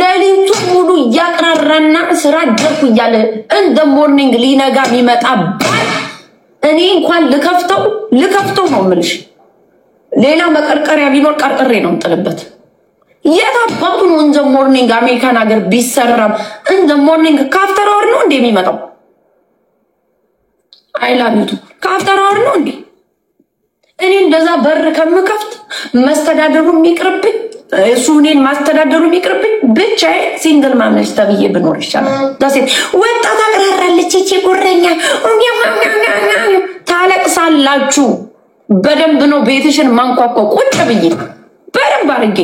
ለሊቱ ሙሉ ያቀራራና ስራ ደርኩ ይያለ እንደ ሞርኒንግ ሊነጋ ቢመጣ እኔ እንኳን ልከፍተው ነው ምልሽ ሌላ መቀርቀሪያ ቢኖር ቀርቀሬ ነው ጥልበት የታባቱ ነው እንደ ሞርኒንግ አሜሪካን ሀገር ቢሰራም እንደ ሞርኒንግ ካፍተር አወር ነው እንዴ የሚመጣው አይላሚቱ ካፍተር አወር ነው እንዴ እኔ እንደዛ በር ከምከፍት መስተዳደሩ የሚቅርብኝ እሱኔን ማስተዳደሩ የሚቅርብኝ ብቻዬ ሲንግል ማምነሽ ተብዬ ብኖር ይችላል ዳሴት ወጣት አቀራራለች እቺ ጉረኛ ታለቅሳላችሁ በደንብ ነው ቤትሽን ማንቋቋ ቁጭ ብዬ በደንብ አድርጌ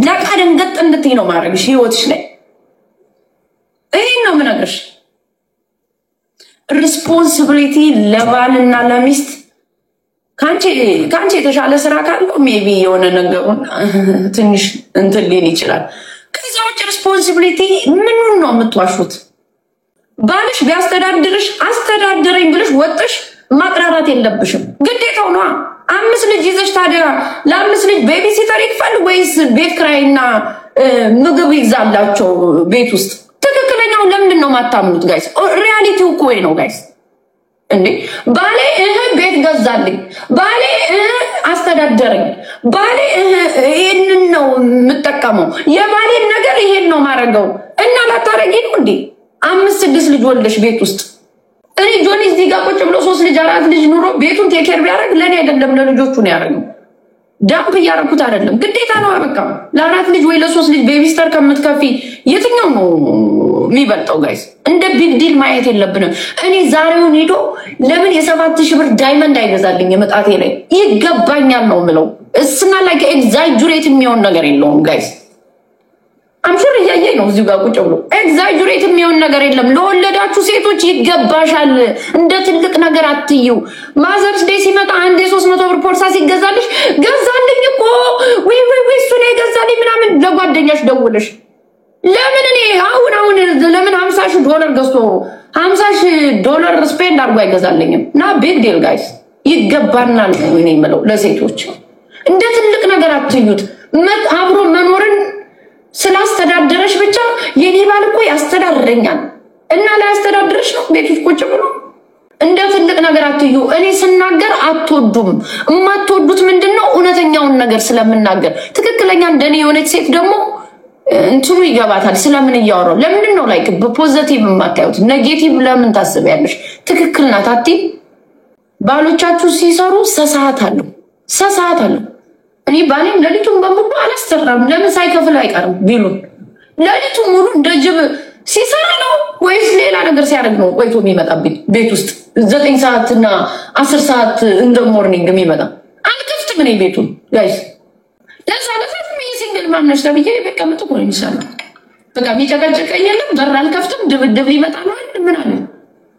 ለቃደም ገጥ እንድትይ ነው ማድረግሽ ህይወትሽ ላይ ይሄን ነው ምነግርሽ ሪስፖንሲቢሊቲ ለባልና ለሚስት ካንቺ የተሻለ ስራ ካለው ሜቢ የሆነ ነገሩን ትንሽ እንትን ሊል ይችላል ከዛው ሪስፖንሲቢሊቲ ምኑን ነው የምትዋሹት ባልሽ ቢያስተዳድርሽ አስተዳድረኝ ብለሽ ወጥሽ ማቅራራት የለብሽም ግዴታው ነው 5 ልጅ ይዘሽ ታዲያ ለ5 ልጅ ቤቢ ሲተር ይክፈል ወይስ ቤት ክራይና ምግብ ይዛላቸው ቤት ውስጥ ትክክለኛው ለምንድን ነው ማታምኑት ጋይስ ሪያሊቲው እኮ ነው ጋይስ እንዴ ባሌ ቤት ገዛልኝ ባሌ አስተዳደረኝ ባሌ ይሄንን ነው የምጠቀመው የባሌን ነገር ይሄን ነው ማረገው እና ላታረጊ ነው እንዴ 5-6 ልጅ ወልደሽ ቤት ውስጥ እኔ ጆኒ እዚህ ጋር ቁጭ ብሎ 3 ልጅ 4 ልጅ ኑሮ ቤቱን ቴኬር ቢያረግ ለኔ አይደለም ለልጆቹ ነው ያረገው ዳምፕ ያረኩት አይደለም ግዴታ ነው በቃ ለ4 ልጅ ወይ ለ3 ልጅ ቤቢስተር ከምትከፊ የትኛው ነው የሚበልጠው ጋይስ እንደ ቢግ ዲል ማየት የለብንም እኔ ዛሬውን ሄዶ ለምን የ7000 ብር ዳይመንድ አይገዛልኝ የመጣቴ ላይ ይገባኛል ነው ምለው እስና ላይ ኤግዛጀሬት የሚሆን ነገር የለውም ጋይስ አምሹር ያያይ ነው እዚህ ጋር ቁጭ ብሎ ኤግዛጀሬት የሚሆን ነገር የለም ለወለዳችሁ ሴቶች ይገባሻል እንደ ትልቅ ነገር አትዩ ማዘርስ ዴይ ሲመጣ አንዴ 300 ብር ፖርሳ ሲገዛልሽ ገዛልኝ እኮ ወይ እሱ ነው የገዛልኝ ምናምን ለጓደኛሽ ደውለሽ ለምን እኔ አሁን ለምን $50,000 ገዝቶ $50,000 ስፔንድ አድርጎ አይገዛልኝም ና ቢግ ዲል ጋይስ ይገባናል ነው እኔ የምለው ለሴቶች እንደ ትልቅ ነገር አትዩት አብሮ መኖርን ስላስተዳደረሽ ብቻ የኔ ባል እኮ ያስተዳድረኛል እና ላስተዳድርሽ ነው ቤትሽ ቁጭ ብሎ እንደ ትልቅ ነገር አትዩ እኔ ስናገር አትወዱም ማትወዱት ምንድነው እውነተኛውን ነገር ስለምናገር ትክክለኛ እንደኔ የሆነች ሴት ደግሞ እንትኑ ይገባታል ስለምን ያወራው ለምንድነው ላይክ በፖዚቲቭ ማታዩት ኔጌቲቭ ለምን ታስቢያለሽ ትክክል ናት አቲ ባሎቻችሁ ሲሰሩ ሰሳት አሉ እኔ ባሌም ለሊቱን በሙሉ አላስተራም ለምን ሳይከፍል አይቀርም ቢሉ ለሊቱን ሙሉ እንደጅብ ሲሰራ ነው ወይስ ሌላ ነገር ሲያደርግ ነው ቆይቶ የሚመጣብኝ ቤት ውስጥ 9 ሰዓት እና 10 ሰዓት እንደ ሞርኒንግ የሚመጣ አልከፍትም እኔ ቤቱን ጋይስ ለዛለፈት ሲንግል ማምነሽ ተብዬ በቀምጥ ቆይ ይሰራ በቃ ቢጨቀጨቀኝ የለም በር አልከፍትም ድብድብ ሊመጣ ነው ምን አለ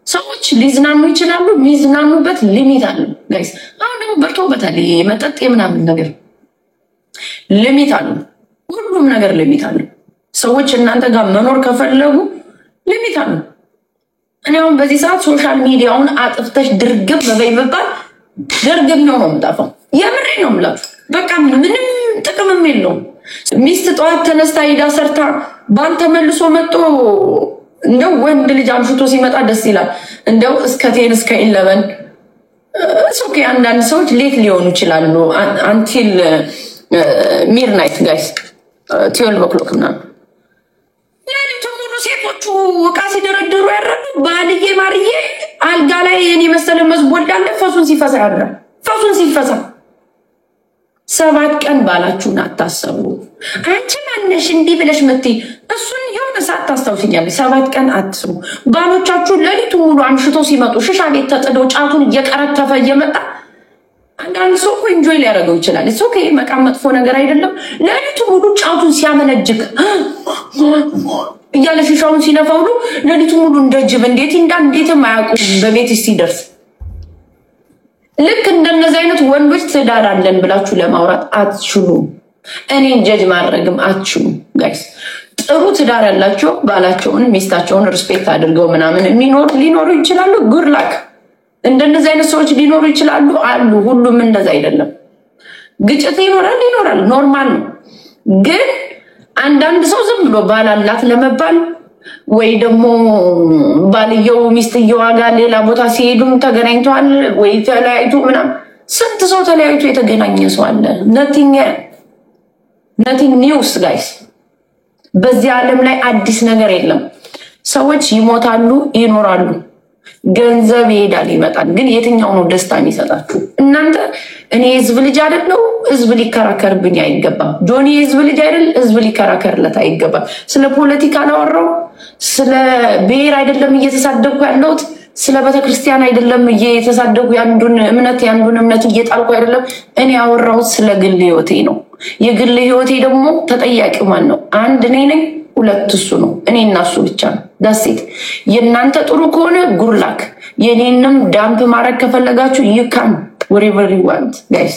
ሰዎች ሊዝናኑ ይችላሉ ሚዝናኑበት ሊሚት አለ ጋይስ አሁን ደግሞ በርቶበታል መጠጥ የምናምን ነገር ሊሚት አለ ሁሉም ነገር ሊሚት አለ ሰዎች እናንተ ጋር መኖር ከፈለጉ ሊሚት አለ እኔ አሁን በዚህ ሰዓት ሶሻል ሚዲያውን አጥፍተሽ ድርግም በበይበባል ድርግም ነው የምጣፋው የምሬ ነው የምላችሁ በቃ ምንም ጥቅምም የለውም ሚስት ጧት ተነስታ ሄዳ ሰርታ ባል ተመልሶ መጥቶ እንደው ወንድ ልጅ አምሽቶ ሲመጣ ደስ ይላል እንደው እስከ 10 እስከ 11 ኦኬ አንዳንድ ሰዎች ሌት ሊሆኑ ይችላሉ አንቲል ሚድናይት ጋይስ 12 o'clock እና ለሊቱን ሴቶቹ ዕቃ ሲደረድሩ ያረዱ ባልዬ ማርዬ አልጋ ላይ እኔ መሰለ መስቦልዳለ ፈሱን ሲፈሳ ያድራል ፈሱን ሲፈሳ 7 ቀን ባላችሁን አታሰቡ አንቺ ማነሽ እንዲህ ብለሽ መጥቲ እሱን የሆነ ሰዓት ታስተውኛለሽ 7 ቀን አትስሙ ባሎቻችሁ ለሊቱን ሙሉ አምሽቶ ሲመጡ ሽሻ ቤት ተጥደው ጫቱን እየቀረተፈ እየመጣ አንዳንድ ሰው እኮ ኢንጆይ ሊያደርገው ይችላል እሱ ኦኬ መቃም መጥፎ ነገር አይደለም ለሊቱን ሙሉ ጫቱን ሲያመነጅክ እያለ ሽሻውን ሲነፋው ለሊቱን ሙሉ እንደጅብ እንዴት ማያውቁም በቤት ሲደርስ ልክ እንደነዚህ አይነት ወንዶች ትዳር አለን ብላችሁ ለማውራት አትችሉም እኔን ጀጅ ማድረግም አትችሉም ጋይስ ጥሩ ትዳር ያላችሁ ባላቸውን ሚስታቸውን ሪስፔክት አድርገው ምናምን ሊኖሩ ይችላሉ ጉድ ላክ እንደነዚህ አይነት ሰዎች ሊኖሩ ይችላሉ አሉ ሁሉም እንደዛ አይደለም ግጭት ይኖራል ኖርማል ነው ግን አንዳንድ ሰው ዝም ብሎ ባላላት ለመባል ወይ ደግሞ ባልየው ሚስትየው ጋር ሌላ ቦታ ሲሄዱም ተገናኝተዋል ወይ ተለያይቶ ምናምን ስንት ሰው ተለያይቶ የተገናኘ ሰው አለ። nothing news guys። በዚህ ዓለም ላይ አዲስ ነገር የለም። ሰዎች ይሞታሉ ይኖራሉ፣ ገንዘብ ይሄዳል ይመጣል። ግን የትኛው ነው ደስታ የሚሰጣችሁ? እናንተ እኔ ህዝብ ልጅ አይደለው፣ ህዝብ ሊከራከርብኝ አይገባም። ጆኒ ህዝብ ልጅ አይደል፣ ህዝብ ሊከራከርለት አይገባም። ስለ ፖለቲካ አላወራው፣ ስለ ብሔር አይደለም እየተሳደብኩ ያለሁት፣ ስለ ቤተክርስቲያን አይደለም እየተሳደብኩ ያንዱን እምነት እየጣልኩ አይደለም። እኔ አወራሁት ስለ ግል ህይወቴ ነው። የግል ህይወቴ ደግሞ ተጠያቂው ማን ነው? አንድ እኔ ነኝ፣ ሁለት እሱ ነው። እኔና እሱ ብቻ ነው። ዳሴት የእናንተ ጥሩ ከሆነ ጉርላክ፣ የኔንም ዳምፕ ማድረግ ከፈለጋችሁ ይካን whatever you want guys።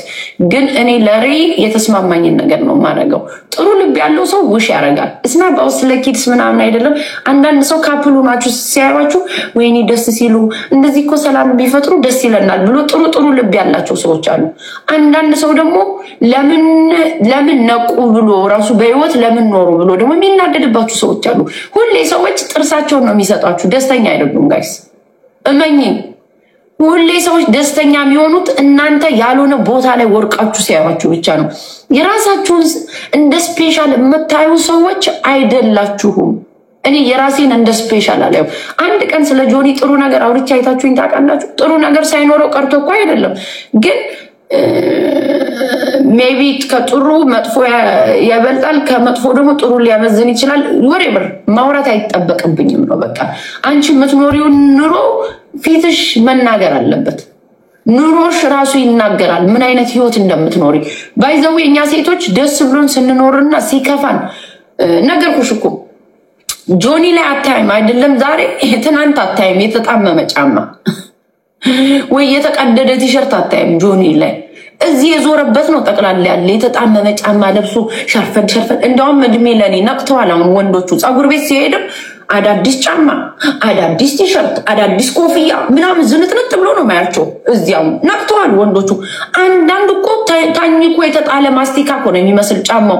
ግን እኔ ለሬ የተስማማኝን ነገር ነው ማረጋው። ጥሩ ልብ ያለው ሰው ውሽ ያረጋል። እስና ባው ስለ ኪድስ ምናምን አይደለም። አንዳንድ ሰው ካፕሉ ናችሁ ሲያዩዋችሁ ወይኔ ደስ ሲሉ እንደዚህ እኮ ሰላም ቢፈጥሩ ደስ ይለናል ብሎ ጥሩ ልብ ያላቸው ሰዎች አሉ። አንዳንድ ሰው ደግሞ ለምን ነቁ ብሎ ራሱ በህይወት ለምን ኖሩ ብሎ ደግሞ የሚናደድባችሁ ሰዎች አሉ። ሁሌ ሰዎች ጥርሳቸውን ነው የሚሰጣችሁ፣ ደስተኛ አይደሉም ጋይስ እመኚ። ሁሌ ሰዎች ደስተኛ የሚሆኑት እናንተ ያልሆነ ቦታ ላይ ወርቃችሁ ሲያዩዋችሁ ብቻ ነው። የራሳችሁን እንደ ስፔሻል የምታዩ ሰዎች አይደላችሁም። እኔ የራሴን እንደ ስፔሻል አላየው። አንድ ቀን ስለ ጆኒ ጥሩ ነገር አውርቼ አይታችሁኝ ታውቃላችሁ? ጥሩ ነገር ሳይኖረው ቀርቶ እኮ አይደለም፣ ግን ሜቢ ከጥሩ መጥፎ ያበልጣል፣ ከመጥፎ ደግሞ ጥሩ ሊያመዝን ይችላል። ወሬበር ማውራት አይጠበቅብኝም ነው በቃ። አንቺ የምትኖሪውን ኑሮ ፊትሽ መናገር አለበት። ኑሮሽ ራሱ ይናገራል ምን አይነት ህይወት እንደምትኖሪ። ባይዘው እኛ ሴቶች ደስ ብሎን ስንኖርና ሲከፋን ነገርኩሽ እኮ ጆኒ ላይ አታይም አይደለም ዛሬ ትናንት አታይም የተጣመመ ጫማ ወይ የተቀደደ ቲሸርት አታይም ጆኒ ላይ። እዚህ የዞረበት ነው ጠቅላላ ያለ የተጣመመ ጫማ ለብሶ ሸርፈን እንደውም እድሜ ለኔ ነቅተዋል። አሁን ወንዶቹ ጸጉር ቤት ሲሄድም አዳዲስ ጫማ፣ አዳዲስ ቲሸርት፣ አዳዲስ ኮፍያ ምናምን ዝንጥንጥ ብሎ ነው ማያቸው። እዚያው ነቅተዋል ወንዶቹ። አንዳንድ እኮ ታኝኮ የተጣለ ማስቲካ እኮ ነው የሚመስል ጫማው።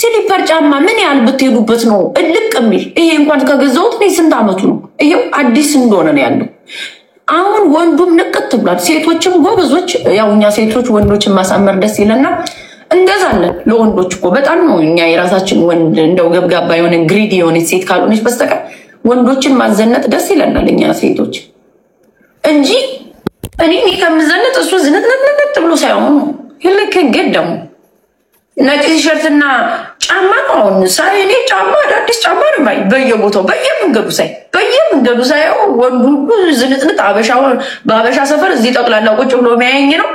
ሲሊፐር ጫማ ምን ያህል ብትሄዱበት ነው እልቅ የሚል። ይሄ እንኳን ከገዛሁት እኔ ስንት አመቱ ነው? ይሄው አዲስ እንደሆነ ነው ያለው። አሁን ወንዱም ንቅት ብሏል። ሴቶችም ጎበዞች፣ ያው እኛ ሴቶች ወንዶችን ማሳመር ደስ ይለናል። እንደዛለን ለወንዶች እኮ በጣም ነው እኛ የራሳችን ወንድ እንደው ገብጋባ የሆነ ግሪዲ የሆነ ሴት ካልሆነች በስተቀር ወንዶችን ማዘነጥ ደስ ይለናል እኛ ሴቶች እንጂ እኔ ከምዘነጥ እሱ ዝነጥነጥ ብሎ ሳይሆን ይልክ ገደሙ ነጭ ቲሸርትና ጫማ ነው ሳይ እኔ ጫማ አዳዲስ ጫማ ነው ማይ በየቦታው በየመንገዱ ሳይው ወንዱ ዝንጥንጥ በአበሻ ሰፈር እዚህ ጠቅላላ ቁጭ ብሎ የሚያየኝ ነው።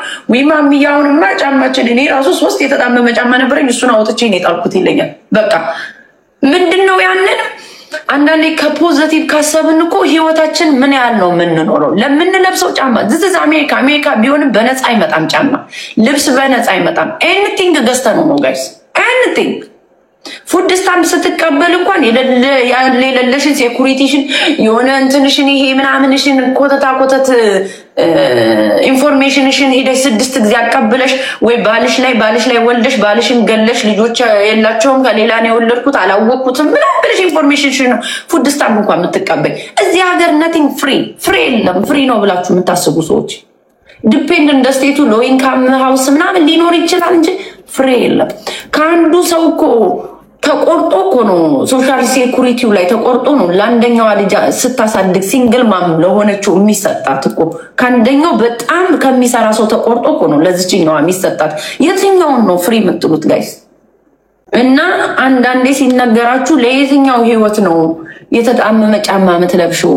ማሚያውንማ ጫማችን እኔ ራሱ 3 የተጣመመ ጫማ ነበረኝ እሱን አውጥቼ እኔ ጣልኩት ይለኛል። በቃ ምንድነው ያንን አንዳንዴ ከፖዚቲቭ ካሰብን እኮ ህይወታችን ምን ያህል ነው የምንኖረው። ለምንለብሰው ጫማ this አሜሪካ ቢሆንም በነፃ አይመጣም ጫማ፣ ልብስ በነፃ አይመጣም። ኤኒቲንግ ገዝተን ነው ጋይስ ኤኒቲንግ። ፉድ ስታምፕ ስትቀበል እንኳን የሌለሽን ሴኩሪቲሽን የሆነ እንትንሽን ይሄ ምናምንሽን ኮተት ኢንፎርሜሽንሽን ሄደሽ 6 ጊዜ አቀብለሽ ወይ ባልሽ ላይ ወልደሽ ባልሽን ገለሽ ልጆች የላቸውም ከሌላ ነው የወለድኩት አላወቅኩትም ምናምን ብለሽ ኢንፎርሜሽንሽን ፉድ ስታምፕ እንኳን የምትቀበል እዚህ ሀገር nothing ፍሪ የለም። ፍሪ ነው ብላችሁ የምታስቡ ሰዎች ዲፔንድ እንደ ስቴቱ ሎ ኢንካም ሃውስ ምናምን ሊኖር ይችላል እንጂ ፍሪ የለም። ከአንዱ ሰው እኮ ተቆርጦ እኮ ነው ሶሻል ሴኩሪቲው ላይ ተቆርጦ ነው ለአንደኛው ልጅ ስታሳድግ ሲንግል ማም ለሆነችው የሚሰጣት እኮ ከአንደኛው በጣም ከሚሰራ ሰው ተቆርጦ እኮ ነው ለዚህኛው የሚሰጣት። የትኛውን ነው ፍሪ የምትሉት ጋይስ? እና አንዳንዴ ሲነገራችሁ ለየትኛው ህይወት ነው የተጣመመ ጫማ የምትለብሽው?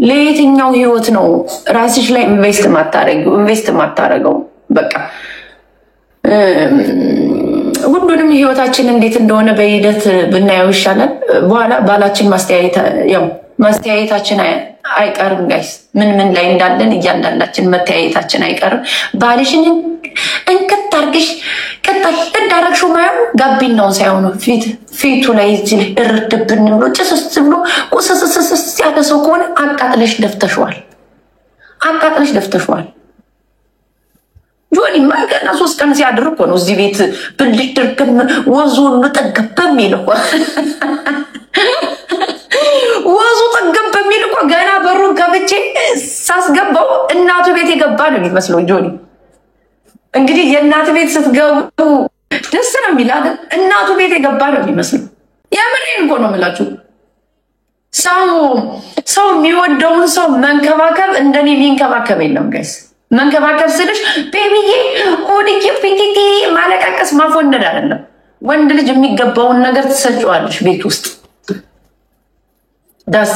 ለየትኛው ህይወት ነው ራስሽ ላይ ኢንቨስት ማታረገው? በቃ ሁሉንም ህይወታችን እንዴት እንደሆነ በሂደት ብናየው ይሻላል። በኋላ ባላችን ማስተያየታችን አይቀርም ጋይስ። ምን ላይ እንዳለን እያንዳንዳችን መተያየታችን አይቀርም። ባልሽን እንከት አርግሽ ቀጣይ እንዳረግሽው ማየው ጋቢናው ሳይሆን ፊቱ ላይ እዚህ እርድብን ብሎ ጭስስ ብሎ ቁስስስስ ያለ ሰው ከሆነ አቃጥለሽ ደፍተሽዋል። ጆኒ ማገና 3 ቀን ሲያድር እኮ ነው እዚህ ቤት ብልጭ ድርግም ወዙን ጠገብ በሚል እኮ ወዙ ጠገብ በሚል እኮ ገና በሩን ከፍቼ ሳስገባው እናቱ ቤት የገባ ነው የሚመስለው ጆኒ። እንግዲህ የእናቱ ቤት ስትገቡ ደስ ነው የሚላል። እናቱ ቤት የገባ ነው የሚመስለው። ያምሬን እኮ ነው የምላችሁ። ሰው የሚወደውን ሰው መንከባከብ እንደኔ የሚንከባከብ የለም ጋይስ። መንከባከብ ስልሽ ቤቢዬ ሆድዬ ፒቲቲ ማለቃቀስ ማፎነድ አይደለም። ወንድ ልጅ የሚገባውን ነገር ትሰጪዋለሽ ቤት ውስጥ ዳሴ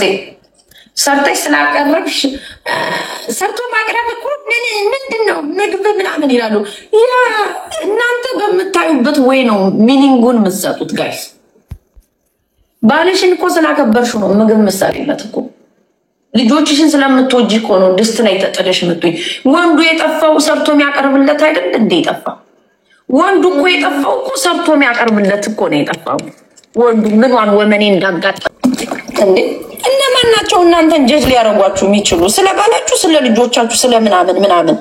ሰርተሽ ስላቀረብሽ ሰርቶ ማቅረብ እኮ ምንድነው ምግብ ምናምን ይላሉ። ያ እናንተ በምታዩበት ወይ ነው ሚኒንጉን የምትሰጡት ጋይስ። ባልሽን እኮ ስላከበርሽ ነው ምግብ መሳሪያለት እኮ። ልጆችሽን ስለምትወጂ እኮ ነው ድስት ላይ ተጠደሽ ምትይ። ወንዱ የጠፋው ሰርቶ የሚያቀርብለት አይደል እንዴ? የጠፋ ወንዱ እኮ የጠፋው እኮ ሰርቶ የሚያቀርብለት እኮ ነው የጠፋው ወንዱ። ምንዋን ወመኔ እንዳጋጣ እንዴ? እነማን ናቸው እናንተን ጀጅ ሊያረጓችሁ የሚችሉ? ስለ ባላችሁ፣ ስለ ልጆቻችሁ፣ ስለ ምናምን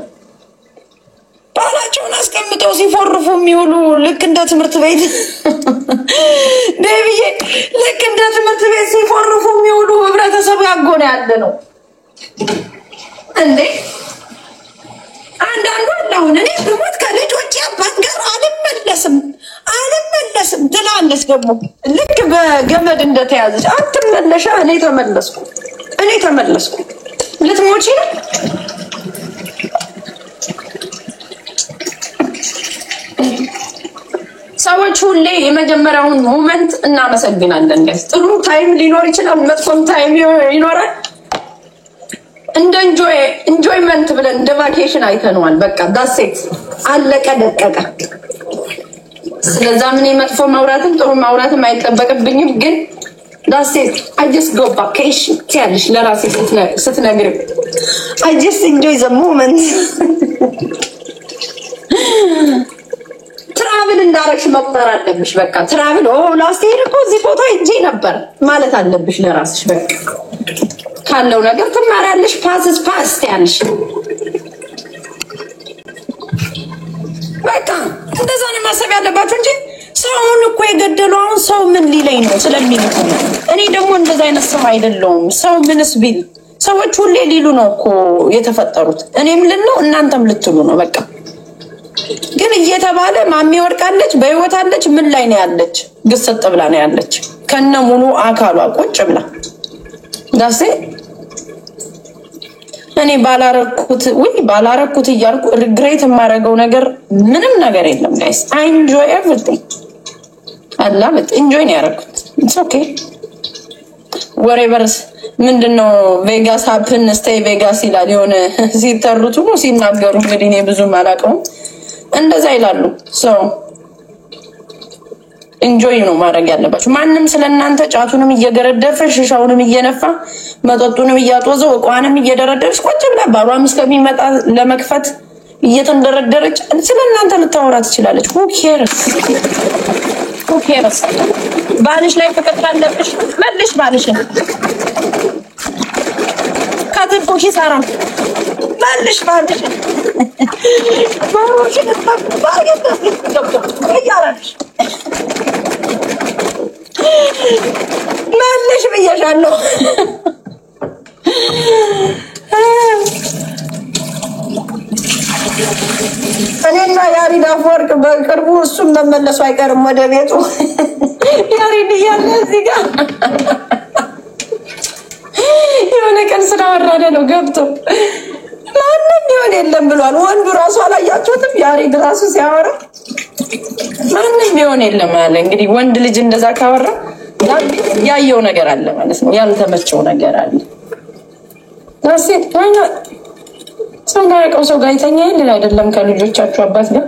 ባላቸውን አስቀምጠው ሲፎርፉ የሚውሉ ልክ እንደ ትምህርት ቤት ቤቢዬ ልክ እንደ ትምህርት ቤት ሲፎርፉ የሚውሉ ህብረተሰብ ያጎነ ያለ ነው እንዴ? አንዳንዱ አሁን እኔ ብሞት ከልጆቼ አባት ጋር አልመለስም ትላለች። ደግሞ ልክ በገመድ እንደተያዘች አትመለሻ። እኔ ተመለስኩ። ልትሞቺ ነው? ሰዎች ሁሌ የመጀመሪያውን ሞመንት እናመሰግናለን። ጥሩ ታይም ሊኖር ይችላል፣ መጥፎም ታይም ይኖራል። እንደ ኢንጆይመንት ብለን እንደ ቫኬሽን አይተነዋል። በቃ ዳሴት አለቀ ደቀቀ። ስለዛ ምን መጥፎ ማውራትም ጥሩ ማውራትም አይጠበቅብኝም። ግን ዳሴት I just go vacation ትያለሽ ለራሴ ስትነግሪ I just enjoy the moment ትራቭል እንዳረግሽ መቁጠር አለብሽ። በቃ ትራቭል ላስት ይር እኮ እዚህ ቦታ ሂጄ ነበር ማለት አለብሽ ለራስሽ። በቃ ካለው ነገር ትማሪያለሽ። ፓስ ያለሽ በቃ እንደዛ ነው ማሰብ ያለባችሁ እንጂ ሰውን እኮ የገደለው አሁን ሰው ምን ሊለኝ ነው ስለሚል እኔ ደግሞ እንደዛ አይነት ሰው አይደለሁም። ሰው ምንስ ቢል ሰዎች ሁሌ ሊሉ ነው እኮ የተፈጠሩት። እኔም ልለው እናንተም ልትሉ ነው በቃ። ግን እየተባለ ማሚ ወርቃለች በህይወት አለች ምን ላይ ነው ያለች? ግስጥ ብላ ነው ያለች ከነ ሙሉ አካሏ ቁጭ ብላ ዳሴ። እኔ ባላረኩት እያልኩ ሪግሬት የማደርገው ነገር ምንም ነገር የለም ጋይስ። I enjoy everything. I love it. enjoy ነው ያደረኩት። it's okay whatever ምንድነው ቬጋስ happen stay ቬጋስ ይላል የሆነ ሲተሩቱ ነው ሲናገሩ። እንግዲህ እኔ ብዙም አላውቀውም እንደዛ ይላሉ። so enjoy ነው ማድረግ ያለባችሁ። ማንም ስለናንተ ጫቱንም እየገረደፈ ሽሻውንም እየነፋ መጠጡንም እያጦዘው ቋንም እየደረደረች ቁጭ ብላ ባሏም እስከሚመጣ ለመክፈት እየተንደረደረች ስለናንተ ልታወራ ትችላለች። who cares? ባልሽ ላይ ፍቅር ካለብሽ መልሽ ባልሽን። ካትልኩ ኪሳራ መልሽ ባልሽን። ባልሽን መልሽ ብዬሻለሁ። እኔና ያሪድ አፈወርቅ በቅርቡ እሱም መመለሱ አይቀርም ወደ ቤቱ። ያሪድ እያለ እዚህ ጋር የሆነ ቀን ስላወራደ ነው ገብቶ ማንም ቢሆን የለም ብሏል። ወንዱ ራሱ አላያችሁትም? ያሪድ ራሱ ሲያወራ ማንም ቢሆን የለም አለ። እንግዲህ ወንድ ልጅ እንደዛ ካወራ ያየው ነገር አለ ማለት ነው፣ ያልተመቸው ነገር አለ። ታሲት ታኛ ሰማያቀው ሰው ጋር ይተኛል አይደለም ከልጆቻችሁ አባት ጋር።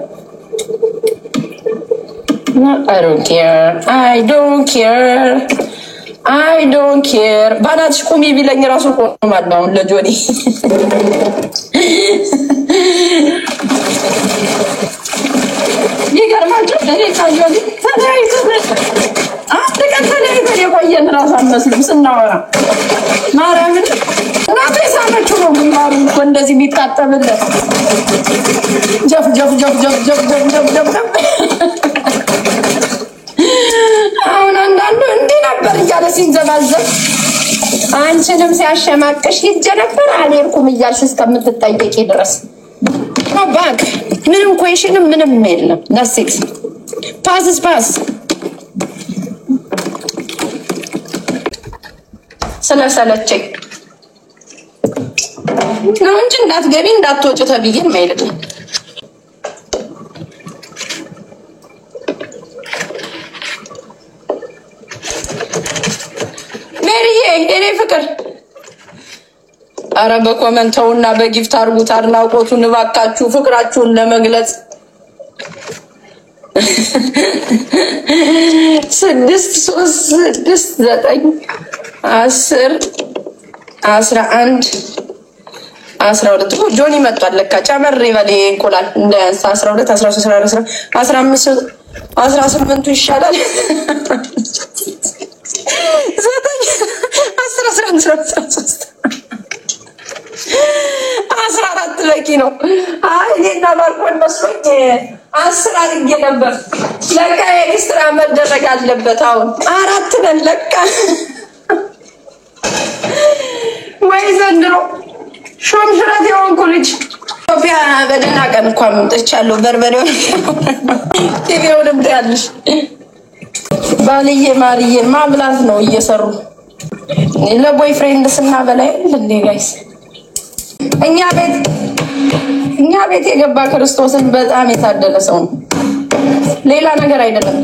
I don't care ባናትሽ ቁሚ ቢለኝ ራሱ ቆማለሁ አሁን ለጆኒ። ይገርማችሁ እኔ ታጆኒ ተለያይተን የቆየን ራሱ አንመስልም ስናወራ። ማርያምን እናቴ ሳመችው ነው ነው ግንባሩ እኮ እንደዚህ የሚታጠብለት ጀፍ ጀፍ ጀፍ ጀፍ ጀፍ ጀፍ ጀፍ ጀፍ። አሁን አንዳንዱ እንዲህ ነበር እያለ ሲንዘባዘብ አንቺንም ሲያሸማቅሽ ሂጅ ነበር አልሄድኩም እያልሽ እስከምትጠይቂ ድረስ ባክ ምንም ኩዌሽንም ምንም የለም። ዳሴት ፓስስ ፓስ ስለሰለቸኝ ነው እንጂ እንዳትገቢ እንዳትወጪ ተብዬ ማይልም። ሜሪዬ የኔ ፍቅር አረ በኮመንተውና በጊፍት አርጉት አድናቆቱን እባካችሁ ፍቅራችሁን ለመግለጽ 6 3 6 9 10 11 12 ጆኒ መጥቷል ለካ ጨመር ይበል እንቁላል እንደ 12 13 14 15 18 ይሻላል 14 በቂ ነው። አይ እኔና ባርኮን መስሎኝ 10 አድርጌ ነበር። ለካ ኤክስትራ መደረግ አለበት። አሁን 4 ነን ለካ። ወይ ዘንድሮ ሾምሽረት የሆንኩ ልጅ ኢትዮጵያ በደህና ቀን እንኳን መጥቻለሁ። በርበሬው ቲቪውንም ታያለሽ። ባልዬ ማርዬ ማብላት ነው እየሰሩ ለቦይ ፍሬንድ ስናበላይ እንዴ ጋይስ እኛ ቤት የገባ ክርስቶስን በጣም የታደለ ሰው ነው። ሌላ ነገር አይደለም።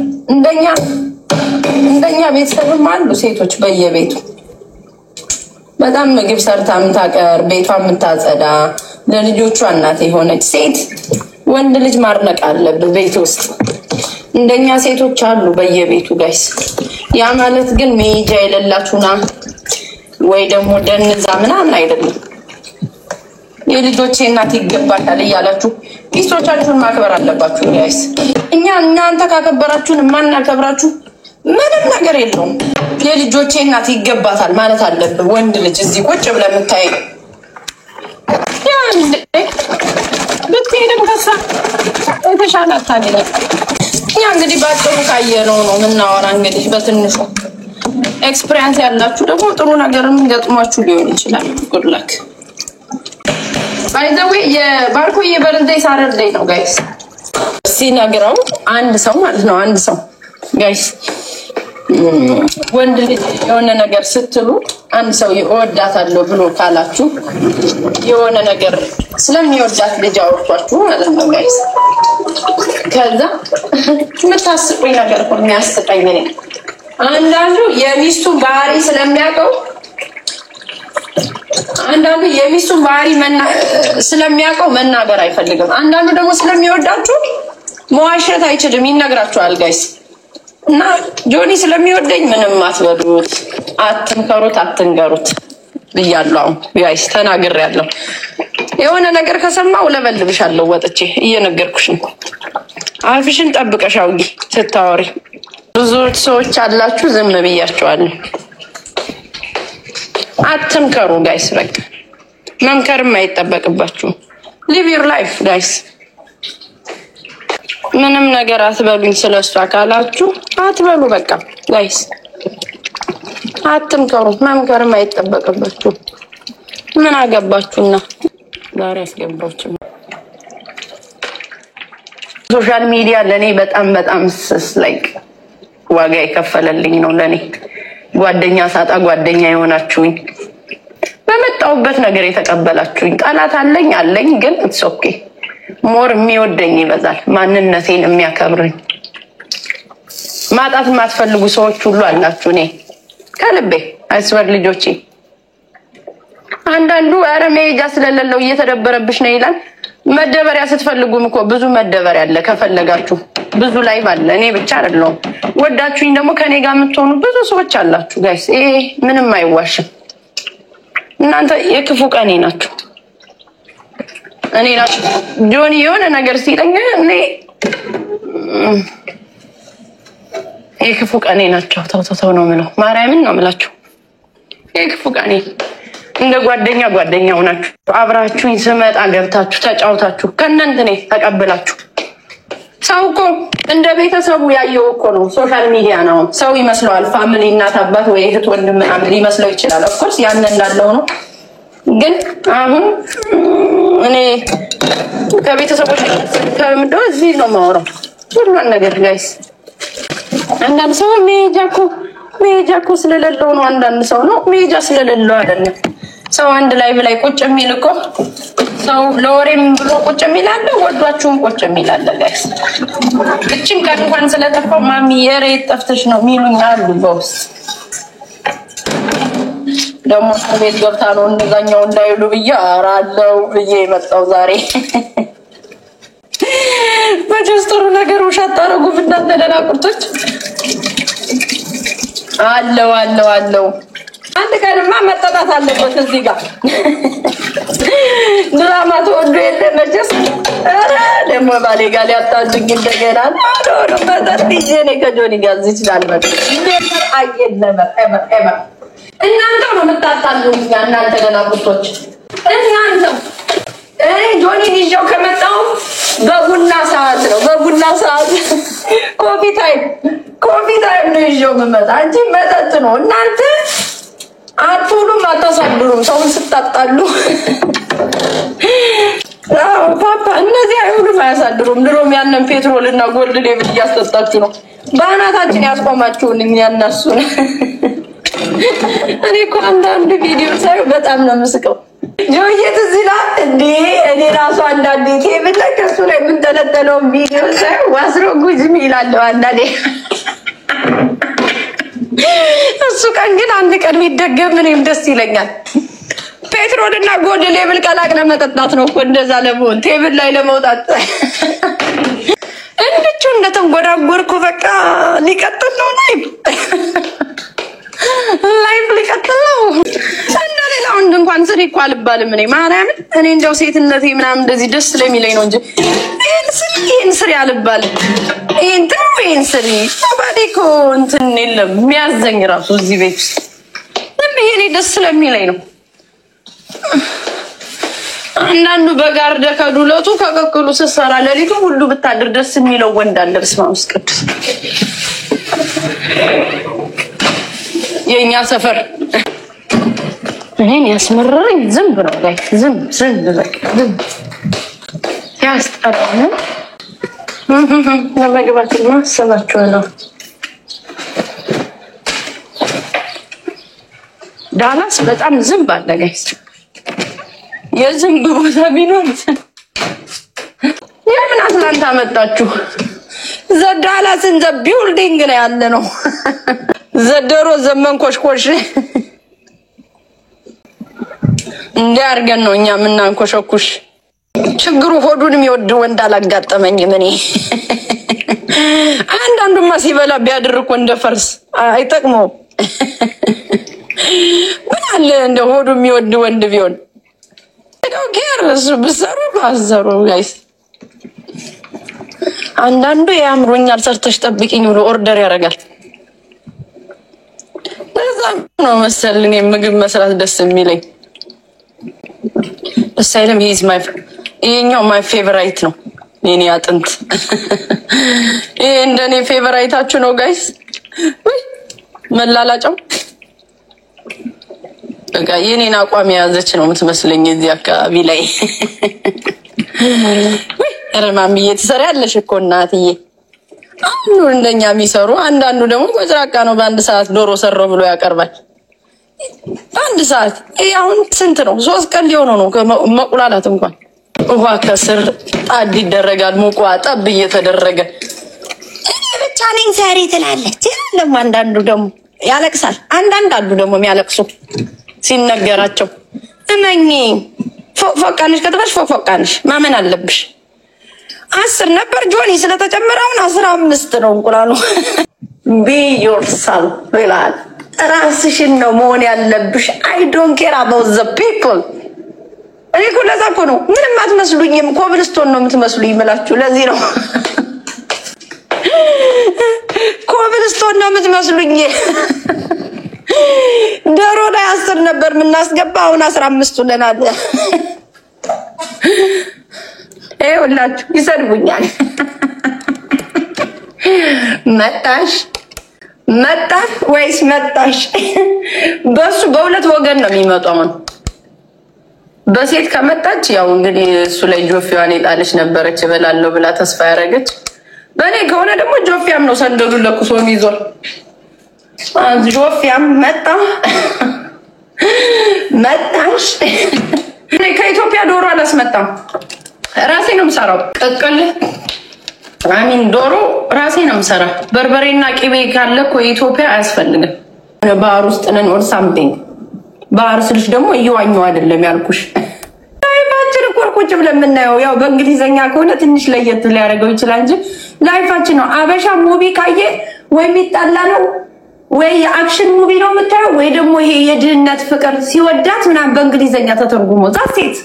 እንደኛ ቤተሰብም አሉ ሴቶች በየቤቱ በጣም ምግብ ሰርታ ምታቀር ቤቷን ምታጸዳ ለልጆቿ እናት የሆነች ሴት ወንድ ልጅ ማርነቅ አለበት ቤት ውስጥ። እንደኛ ሴቶች አሉ በየቤቱ ጋይስ። ያ ማለት ግን ሜጃ የሌላችሁና ወይ ደግሞ ደንዛ ምናምን አይደለም። የልጆቼ እናት ይገባታል እያላችሁ ሚስቶቻችሁን ማክበር አለባችሁ ጋይስ። እናንተ ካከበራችሁን ማናከብራችሁ ምንም ነገር የለውም። የልጆቼ እናት ይገባታል ማለት አለብህ ወንድ ልጅ እዚህ ቁጭ ብለህ የምታይ ያን ብትሄድም ከሳ የተሻለ አታደለ። እንግዲህ ባጭሩ ካየነው ነው የምናወራ። እንግዲህ በትንሹ ኤክስፒሪየንስ ያላችሁ ደግሞ ጥሩ ነገርም ገጥሟችሁ ሊሆን ይችላል። ጉድ ላክ ባይ ዘ ዌይ የባርኮ የበርዝዴይ ሳተርዴይ ነው ጋይስ። ሲነግረው አንድ ሰው ማለት ነው አንድ ሰው ጋይስ ወንድ ልጅ የሆነ ነገር ስትሉ አንድ ሰው ይወዳታለሁ ብሎ ካላችሁ የሆነ ነገር ስለሚወዳት ልጅ አውርቷችሁ ማለት ነው ጋይስ። ከዛ የምታስቁኝ ነገር እኮ የሚያስቀኝ ነው። አንዳንዱ የሚስቱን ባህሪ ስለሚያውቀው አንዳንዱ የሚስቱን ባህሪ ስለሚያውቀው መናገር አይፈልግም። አንዳንዱ ደግሞ ስለሚወዳችሁ መዋሸት አይችልም ይነግራችኋል ጋይስ። እና ጆኒ ስለሚወደኝ ምንም አትበሉት፣ አትንከሩት፣ አትንገሩት ብያለሁ። አሁን ጋይስ ተናግሬያለሁ። የሆነ ነገር ከሰማው ለበልብሻለሁ ወጥቼ እየነገርኩሽ ነው። አፍሽን ጠብቀሽ አውጊ ስታወሪ። ብዙ ሰዎች አላችሁ ዝም ብያቸዋለሁ። አትምከሩ ጋይስ። በቃ መምከርም አይጠበቅባችሁ። ሊቭ ዩር ላይፍ ጋይስ። ምንም ነገር አትበሉኝ ስለሷ ካላችሁ አትበሉ በቃ ጋይስ። አትምከሩ፣ መምከርም አይጠበቅባችሁ። ምን አገባችሁና ዛሬ አስገባችሁ። ሶሻል ሚዲያ ለኔ በጣም ላይክ ዋጋ የከፈለልኝ ነው። ለኔ ጓደኛ ሳጣ ጓደኛ የሆናችሁኝ፣ በመጣውበት ነገር የተቀበላችሁኝ። ጠላት አለኝ ግን ኢትስ ኦኬ። ሞር የሚወደኝ ይበዛል፣ ማንነቴን የሚያከብረኝ። ማጣት የማትፈልጉ ሰዎች ሁሉ አላችሁ። እኔ ከልቤ አይስበር ልጆቼ። አንዳንዱ አረ መሄጃ ስለሌለው እየተደበረብሽ ነው ይላል። መደበሪያ ስትፈልጉም እኮ ብዙ መደበሪያ አለ። ከፈለጋችሁ ብዙ ላይ ባለ እኔ ብቻ አይደለም። ወዳችሁኝ ደግሞ ከኔ ጋር የምትሆኑ ብዙ ሰዎች አላችሁ ጋይስ። ይሄ ምንም አይዋሽም። እናንተ የክፉ ቀኔ ናችሁ። እኔ ናችሁ ጆኒ የሆነ ነገር ሲለኝ እኔ የክፉ ቀኔ ናቸው። ተው ነው የምለው። ማርያምን ነው የምላችሁ። የክፉ ቀኔ እንደ ጓደኛ ሆናችሁ አብራችሁኝ ስመጣ ገብታችሁ ተጫውታችሁ ከነንተኔ ተቀበላችሁ። ሰው እኮ እንደ ቤተሰቡ ያየው እኮ ነው። ሶሻል ሚዲያ ነው ሰው ይመስለዋል። ፋሚሊ እናት አባት ወይ እህት ወንድም ምናምን ሊመስለው ይችላል። ኦፍ ኮርስ ያን እንዳለው ነው። ግን አሁን እኔ ከቤተሰቦች ከምንድነው እዚህ ነው የማወራው ሁሉን ነገር ጋይስ። አንዳንድ ሰው ሜጃ እኮ ስለሌለው ነው። አንዳንድ ሰው ነው ሜጃ ስለሌለው አይደለም። ሰው አንድ ላይ ብላይ ቁጭ የሚል እኮ ሰው ለወሬም ብሎ ቁጭ የሚል አለ፣ ወዷችሁም ቁጭ የሚል አለ ጋይስ። እቺን ቀን እንኳን ስለጠፋው ማሚ የሬት ጠፍተሽ ነው የሚሉኝ አሉ በውስጥ። ደግሞ ቤት ገብታ ነው እንደዛኛው እንዳይሉ ብዬ አራለው ብዬ መጣው ዛሬ። በጀስተሩ ነገር ውሻት ታረጉም እናንተ ደናቁርቶች። አለው አንድ ቀንማ መጠጣት አለበት እዚህ ጋር ድራማ ተወዶ የለ መቼስ። ኧረ ደግሞ ባሌ ጋር ሊያጣልኝ እንደገና ነው መጠጥዬ እኔ ከጆኒ ጋር እዚህ ይችላል መጠጥ አየለም ኤቨር እናንተ ነው የምታጣሉኝ እናንተ ደናቁርቶች እናንተ። እኔ ጆኒ ይዤው ከመጣሁ በቡና ሰዓት ነው በቡና ሰዓት ኮፊ ታይም ነው ይዤው የምመጣ እንጂ መጠጥ ነው። እናንተ አትውሉም አታሳድሩም ሰውን ስታጣሉ። ፓፓ እነዚህ አይውሉም አያሳድሩም። ድሮም ያንን ፔትሮልና ጎልድ ሌብል እያስጠጣችሁ ነው በአናታችን ያስቆማችሁን እኛናሱን። እኔ እኮ አንዳንድ ቪዲዮ ሳይ በጣም ነው የምስቀው። ጆየት እዚህ ላይ እንዴ እኔ ራሱ አንዳንዴ ቴብል ላይ ከሱ ላይ የምንጠለጠለው ቪዲዮ ሳይ ዋስሮ ጉጅም ይላለሁ አንዳንዴ። እሱ ቀን ግን አንድ ቀን ቢደገም እኔም ደስ ይለኛል። ፔትሮልና ጎልድ ሌብል ቀላቅለ መጠጣት ነው እኮ እንደዛ ለመሆን ቴብል ላይ ለመውጣት እንድቹ እንደተንጎዳጎርኩ በቃ ሊቀጥል ነው ላይቭ ሊቀጥል ነው። እንደሌላው እንኳን ስሪ እኮ አልባልም እኔ ማርያምን። እኔ እንደው ሴትነቴ ምናምን እንደዚህ ደስ ስለሚለኝ ነው እንጂ ይሄን ስሪ አልባልም። ይሄን ስሪ ታባዲኮ እንትን የለም የሚያዘኝ ራሱ እዚህ ቤት ውስጥ እኔ ደስ ስለሚለኝ ነው። አንዳንዱ በጋርደ ከዱለቱ ከቀቅሉ ስሰራ ለሊቱ ሁሉ ብታድር ደስ የሚለው ወንድ አለ። በስመ አብ ቅዱስ የኛ ሰፈር እኔን ያስመረረኝ ዝንብ ነው ጋይ ዝንብ በቃ ዝንብ ያስጠራኝ ለመግባት ማሰባቸው ነው። ዳላስ በጣም ዝንብ አለ ጋይስ። የዝንብ ቦታ ቢኖር የምን አትላንታ መጣችሁ? ዘዳላስን ቢልዲንግ ነው ያለ ነው። ዘደሮ ዘመን ኮሽኮሽ እንዲያርገን ነው እኛ ምናንኮሽኩሽ። ችግሩ ሆዱን የሚወድ ወንድ አላጋጠመኝም እኔ። አንዳንዱማ ሲበላ ቢያድር እኮ እንደ ፈርስ አይጠቅመውም። ምን አለ እንደ ሆዱ የሚወድ ወንድ ቢሆን ነው ጌርስ ብሰሩ ባዘሩ ጋይስ። አንዳንዱ ያምሮኛል ሰርተሽ ጠብቂኝ ብሎ ኦርደር ያደርጋል። ለዛ ነው መሰለኝ ምግብ መስራት ደስ የሚለኝ። በሳይለም ሂዝ ማይ ፌቨራይት ነው የኔ አጥንት። ይሄ እንደኔ ፌቨራይታችሁ ነው ጋይስ። መላላጫው በቃ የኔን አቋም የያዘች ነው የምትመስለኝ እዚህ አካባቢ ላይ። ረማምዬ ትሰሪያለሽ እኮ እናትዬ። አንዱ እንደኛ የሚሰሩ አንዳንዱ ደግሞ ቆዝራቃ ነው። በአንድ ሰዓት ዶሮ ሰራው ብሎ ያቀርባል። አንድ ሰዓት አሁን ስንት ነው? 3 ቀን ሊሆነው ነው መቁላላት እንኳን ውሃ ከስር ጣድ ይደረጋል። ሙቋ ጠብ እየተደረገ ብቻ ነኝ ሰሪ ትላለች። አንዳንዱ ደግሞ ያለቅሳል። አንዳንዱ ደግሞ የሚያለቅሱ ሲነገራቸው እመኚ ፎቃንሽ ከተባልሽ ፎቃንሽ ማመን አለብሽ። 10 ነበር ጆኒ ስለተጨመረ አሁን 15 ነው እንቁላሉ። ቢ ዮርሰልፍ ይላል። ራስሽን ነው መሆን ያለብሽ። አይ ዶንት ኬር አባውት ዘ ፒፕል። እኔ እኮ ለዛ እኮ ነው ምንም አትመስሉኝም። ኮብልስቶን ነው የምትመስሉኝ የምላችሁ ለዚህ ነው። ኮብልስቶን ነው የምትመስሉኝ። ዶሮ ላይ 10 ነበር የምናስገባ አሁን 15 ሆነናል። ሁላችሁ ይሰድቡኛል። መጣሽ ወይስ መጣሽ? በሱ በሁለት ወገን ነው የሚመጣው። በሴት ከመጣች ያው እንግዲህ እሱ ላይ ጆፊዋን የጣለች ነበረች እበላለሁ ብላ ተስፋ ያደረገች። በእኔ ከሆነ ደግሞ ጆፊያም ነው ሰንደሉ ለቁሶ ይዞር። ጆፊያም መጣሽ። እኔ ከኢትዮጵያ ዶሮ አላስመጣም፣ ራሴ ነው የምሰራው። ቅቅል ዶሮ ራሴ ነው የምሰራ። በርበሬና ቅቤ ካለ እኮ ኢትዮጵያ አያስፈልግም። ባህር ውስጥ ነን ኦር ሳምቲንግ። ባህር ስልሽ ደግሞ እየዋኘው አይደለም ያልኩሽ። ላይፋችን እኮ ቁጭ ብለን የምናየው ያው በእንግሊዘኛ ከሆነ ትንሽ ለየት ሊያደርገው ይችላል እንጂ ላይፋችን ነው። አበሻ ሙቪ ካየ ወይ የሚጣላ ነው ወይ የአክሽን ሙቪ ነው የምታየው፣ ወይ ደግሞ ይሄ የድህነት ፍቅር ሲወዳት ምናምን በእንግሊዘኛ ተተርጉሞ ሴት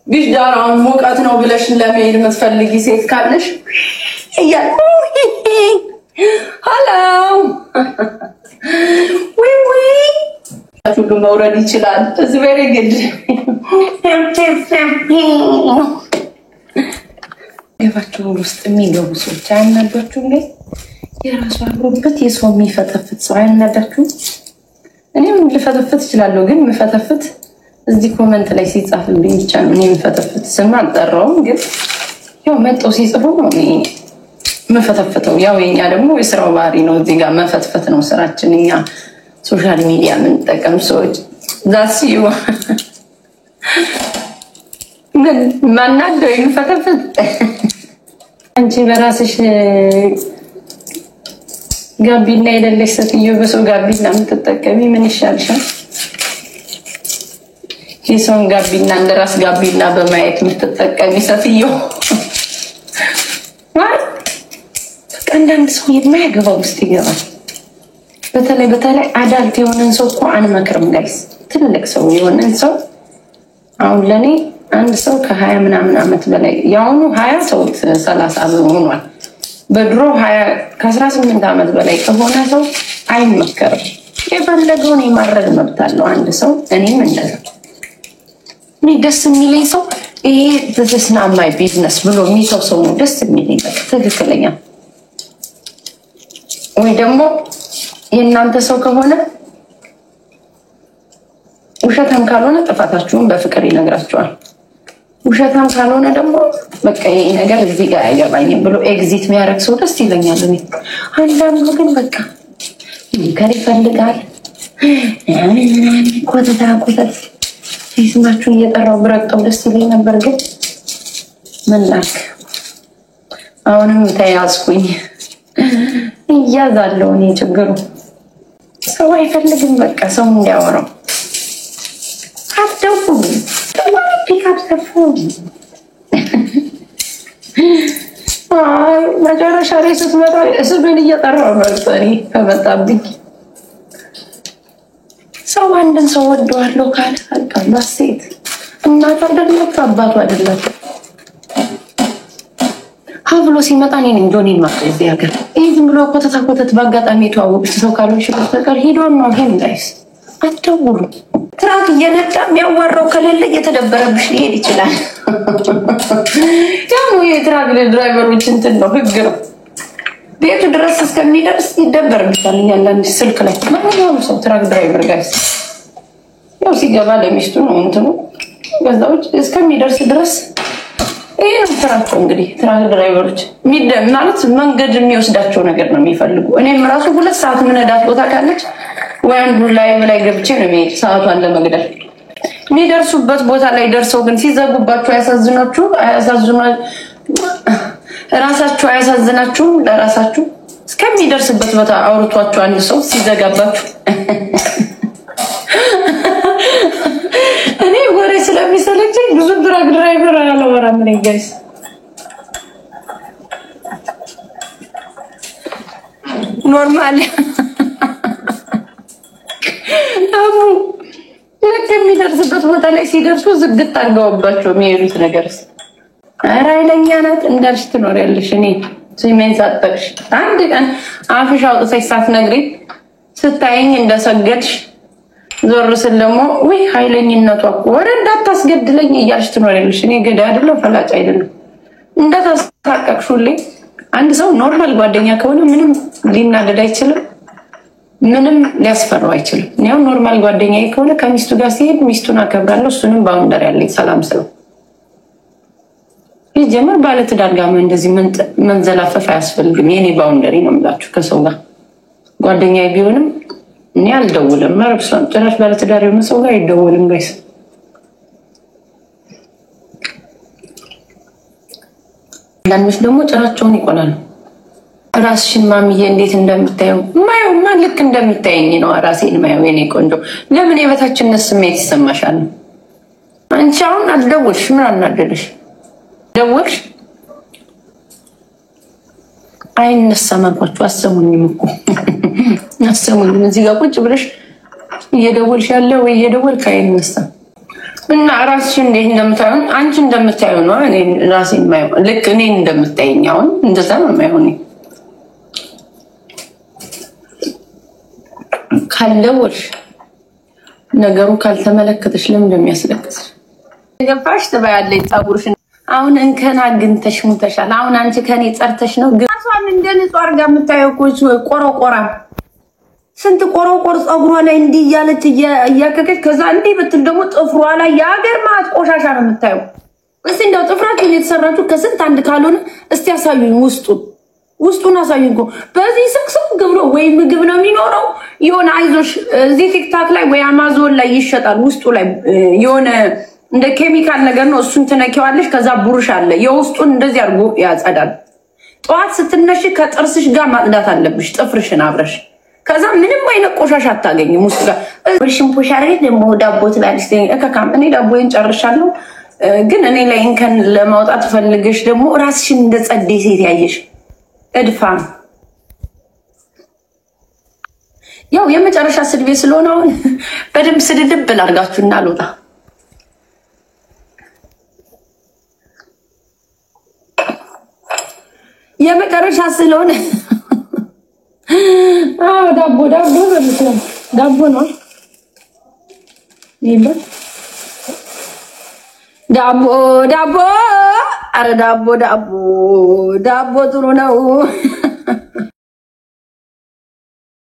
ቢሽ ዳራውን ሙቀት ነው ብለሽ ለመሄድ የምትፈልጊ ሴት ካለሽ እያለ ሄሎ ወይ ሁሉ መውረድ ይችላል። እዚህ very good ገባችሁ ውስጥ የሚገቡ ሰዎች አያናዳችሁም? ግን የራሱ አብሮበት የሰው የሚፈተፍት ሰው አያናዳችሁም? እኔም ልፈተፍት እችላለሁ፣ ግን የምፈተፍት እዚህ ኮመንት ላይ ሲጻፍልኝ ብቻ ነው። እኔ የምፈተፍት ስም አልጠራውም፣ ግን ያው መጥተው ሲጽፉ ነው የምፈተፍተው። ያው የኛ ደግሞ የስራው ባህሪ ነው። እዚህ ጋር መፈትፈት ነው ስራችን። እኛ ሶሻል ሚዲያ የምንጠቀም ሰዎች ዛሲዩ ምን ማናደው ይፈተፍት። አንቺ በራስሽ ጋቢና የሌለሽ ሴትዮ በሰው ጋቢና የምትጠቀሚ ምን ይሻልሻል? የሰውን ጋቢና እንደራስ ጋቢና በማየት የምትጠቀሚ ሴትዮ አንዳንድ ሰው የማያገባው ውስጥ ይገባል። በተለይ አዳልት የሆነን ሰው እኮ አንመክርም ጋይስ። ትልቅ ሰው የሆነን ሰው አሁን ለኔ አንድ ሰው ከ20 ምናምን ዓመት በላይ ያውኑ 20 ሰው 30 ሆኗል። በድሮ 20 ከ18 ዓመት በላይ ከሆነ ሰው አይመከርም። የፈለገውን የማድረግ መብት አለው አንድ ሰው። እኔም እንደዛ እኔ ደስ የሚለኝ ሰው ይሄ ተስና ማይ ቢዝነስ ብሎ የሚሰው ሰው ነው ደስ የሚለኝ። ትክክለኛ ወይ ደግሞ የእናንተ ሰው ከሆነ ውሸታም ካልሆነ ጥፋታችሁን በፍቅር ይነግራችኋል። ውሸታም ካልሆነ ደግሞ በቃ ይሄ ነገር እዚህ ጋር አይገባኝም ብሎ ኤግዚት የሚያደርግ ሰው ደስ ይለኛል። እኔ አንዳንዱ ግን በቃ ይከር ይፈልጋል ኮተት ስማችሁን እየጠራው ብረቅጠው ደስ ይለኝ ነበር፣ ግን ምን ላክ አሁንም ተያዝኩኝ። እያዛለሁ እኔ ችግሩ ሰው አይፈልግም በቃ ሰው እንዲያወራው። አትደውሉ ፒካፕ ሰፉ መጨረሻ ላይ ስትመጣ እስብን እየጠራው ነው። እኔ ከመጣብኝ ሰው አንድን ሰው ወደዋለሁ ካለ አልቃሉ ሴት እናት አይደለች አባቱ አይደለች ሀብሎ ሲመጣ እኔን ጆኒን ማጥዚ ያገር ዝም ብሎ ኮተት በአጋጣሚ የተዋወቁት ሰው ካልሆንሽ በስተቀር ሄዶ ነው ሄም ጋይስ አትደውሉ። ትራክ እየነዳ የሚያዋራው ከሌለ እየተደበረብሽ ሊሄድ ይችላል። ያው የትራክ ድራይቨሮች እንትን ነው ህግ ነው። ቤቱ ድረስ እስከሚደርስ ይደበርብሻል። ያንዳንድ ስልክ ላይ ማንኛውም ሰው ትራክ ድራይቨር ጋይስ ያው ሲገባ ለሚስቱ ነው እንትኑ ገዛዎች እስከሚደርስ ድረስ ይሄ ነው ስራቸው። እንግዲህ ትራክ ድራይቨሮች ማለት መንገድ የሚወስዳቸው ነገር ነው የሚፈልጉ። እኔም ራሱ 2 ሰዓት ምንዳት ቦታ ካለች ወይ አንዱ ላይ ገብቼ ነው የሚሄድ ሰዓቷን ለመግደል። የሚደርሱበት ቦታ ላይ ደርሰው ግን ሲዘጉባቸው ራሳችሁ አያሳዝናችሁም? ለራሳችሁ እስከሚደርስበት ቦታ አውርቷችሁ አንድ ሰው ሲዘጋባችሁ እኔ ወሬ ስለሚሰለቸኝ ብዙ ትራክ ድራይቨር አላወራም ነኝ ጋይስ። ኖርማል አቡ የሚደርስበት ቦታ ላይ ሲደርሱ ዝግት አድርገውባቸው የሚሄዱት ነገርስ ኧረ ኃይለኛ ናት እንዳልሽ ትኖሪያለሽ። እኔ ስሜን ሳትጠቅሽ አንድ ቀን አፍሽ አውጥተሽ ሳትነግሪኝ ስታይኝ እንደሰገድሽ ዞር ስል ደግሞ ወይ ኃይለኝነቷ እኮ ወረ እንዳታስገድለኝ እያልሽ ትኖሪያለሽ። እኔ ገዳ አይደለም ፈላጭ አይደለም። እንዳታስታቀቅሹልኝ አንድ ሰው ኖርማል ጓደኛ ከሆነ ምንም ሊናደድ አይችልም፣ ምንም ሊያስፈራው አይችልም። እኔው ኖርማል ጓደኛዬ ከሆነ ከሚስቱ ጋር ሲሄድ ሚስቱን አከብራለሁ፣ እሱንም ባውንደር ያለኝ ሰላም ስለው ይጀምር። ባለትዳር ጋር እንደዚህ መንዘላፈፍ አያስፈልግም። የኔ ባውንደሪ ነው የምላችሁ። ከሰው ጋር ጓደኛዬ ቢሆንም እኔ አልደውልም። መርብሷን ጭራሽ ባለትዳር የሆነ ሰው ጋር አይደውልም ጋይስ። አንዳንዶች ደግሞ ጭራቸውን ይቆላሉ። ራስሽን ማሚዬ እንዴት እንደምታየው ማየውማ ልክ እንደምታየኝ ነው ራሴን ማየው። የኔ ቆንጆ ለምን የበታችነት ስሜት ይሰማሻል? አንቺ አሁን አልደወልሽ፣ ምን አናደደሽ? ደወልሽ አይነሳም አልኳችሁ። አሰሙኝም እኮ አሰሙኝም። እዚህ ጋር ቁጭ ብለሽ እየደወልሽ ያለ ወይ እየደወልክ አይነሳም። እና ራስሽን እንዴት እንደምታየው አንቺ እንደምታየው ነው እኔ ራሴን ማየው። ልክ እኔ እንደምታየኝ አሁን እንደዛ ነው የማይሆን። ካልደወልሽ ነገሩ ካልተመለከተሽ ለምን እንደሚያስለቅስሽ ገባሽ? ትበያለሽ ፀጉርሽን አሁን እንከን አግኝተሽ ሙተሻል። አሁን አንቺ ከኔ ጸርተሽ ነው ግንሷን እንደንጹህ አርጋ የምታየው እኮ ቆረቆራ ስንት ቆረቆር ፀጉሯ ላይ እንዲህ እያለች እያከከች ከዛ እንዲህ ብትል ደግሞ ጥፍሯ ላይ የሀገር ማት ቆሻሻ ነው የምታየው። እስቲ እንደው ጥፍራችሁን የተሰራችሁ ከስንት አንድ ካልሆነ እስቲ ያሳዩኝ ውስጡን አሳዩኝ እኮ በዚህ ስቅስቅ ብሎ ወይ ምግብ ነው የሚኖረው የሆነ አይዞሽ እዚህ ቲክታክ ላይ ወይ አማዞን ላይ ይሸጣል። ውስጡ ላይ የሆነ እንደ ኬሚካል ነገር ነው። እሱን ትነኪዋለሽ። ከዛ ቡሩሽ አለ የውስጡን እንደዚህ አድርጎ ያጸዳል። ጠዋት ስትነሽ ከጥርስሽ ጋር ማጽዳት አለብሽ ጥፍርሽን አብረሽ። ከዛ ምንም አይነት ቆሻሻ አታገኝም። ውስጥ ጋር ወሽም ፖሻሪ ደግሞ ዳቦ ትላለሽ። እከካም እኔ ዳቦዬን ጨርሻለሁ። ግን እኔ ላይ እንከን ለማውጣት ፈልገሽ ደግሞ ራስሽን እንደ ጸዴ ሴት ያየሽ እድፋም። ያው የመጨረሻ ስድቤ ስለሆነ አሁን በደንብ ስድድብ ላርጋችሁና ልውጣ። የመጨረሻ ስለሆነ ዳቦ ነው ይባል። ዳቦ አረ ዳቦ ጥሩ ነው።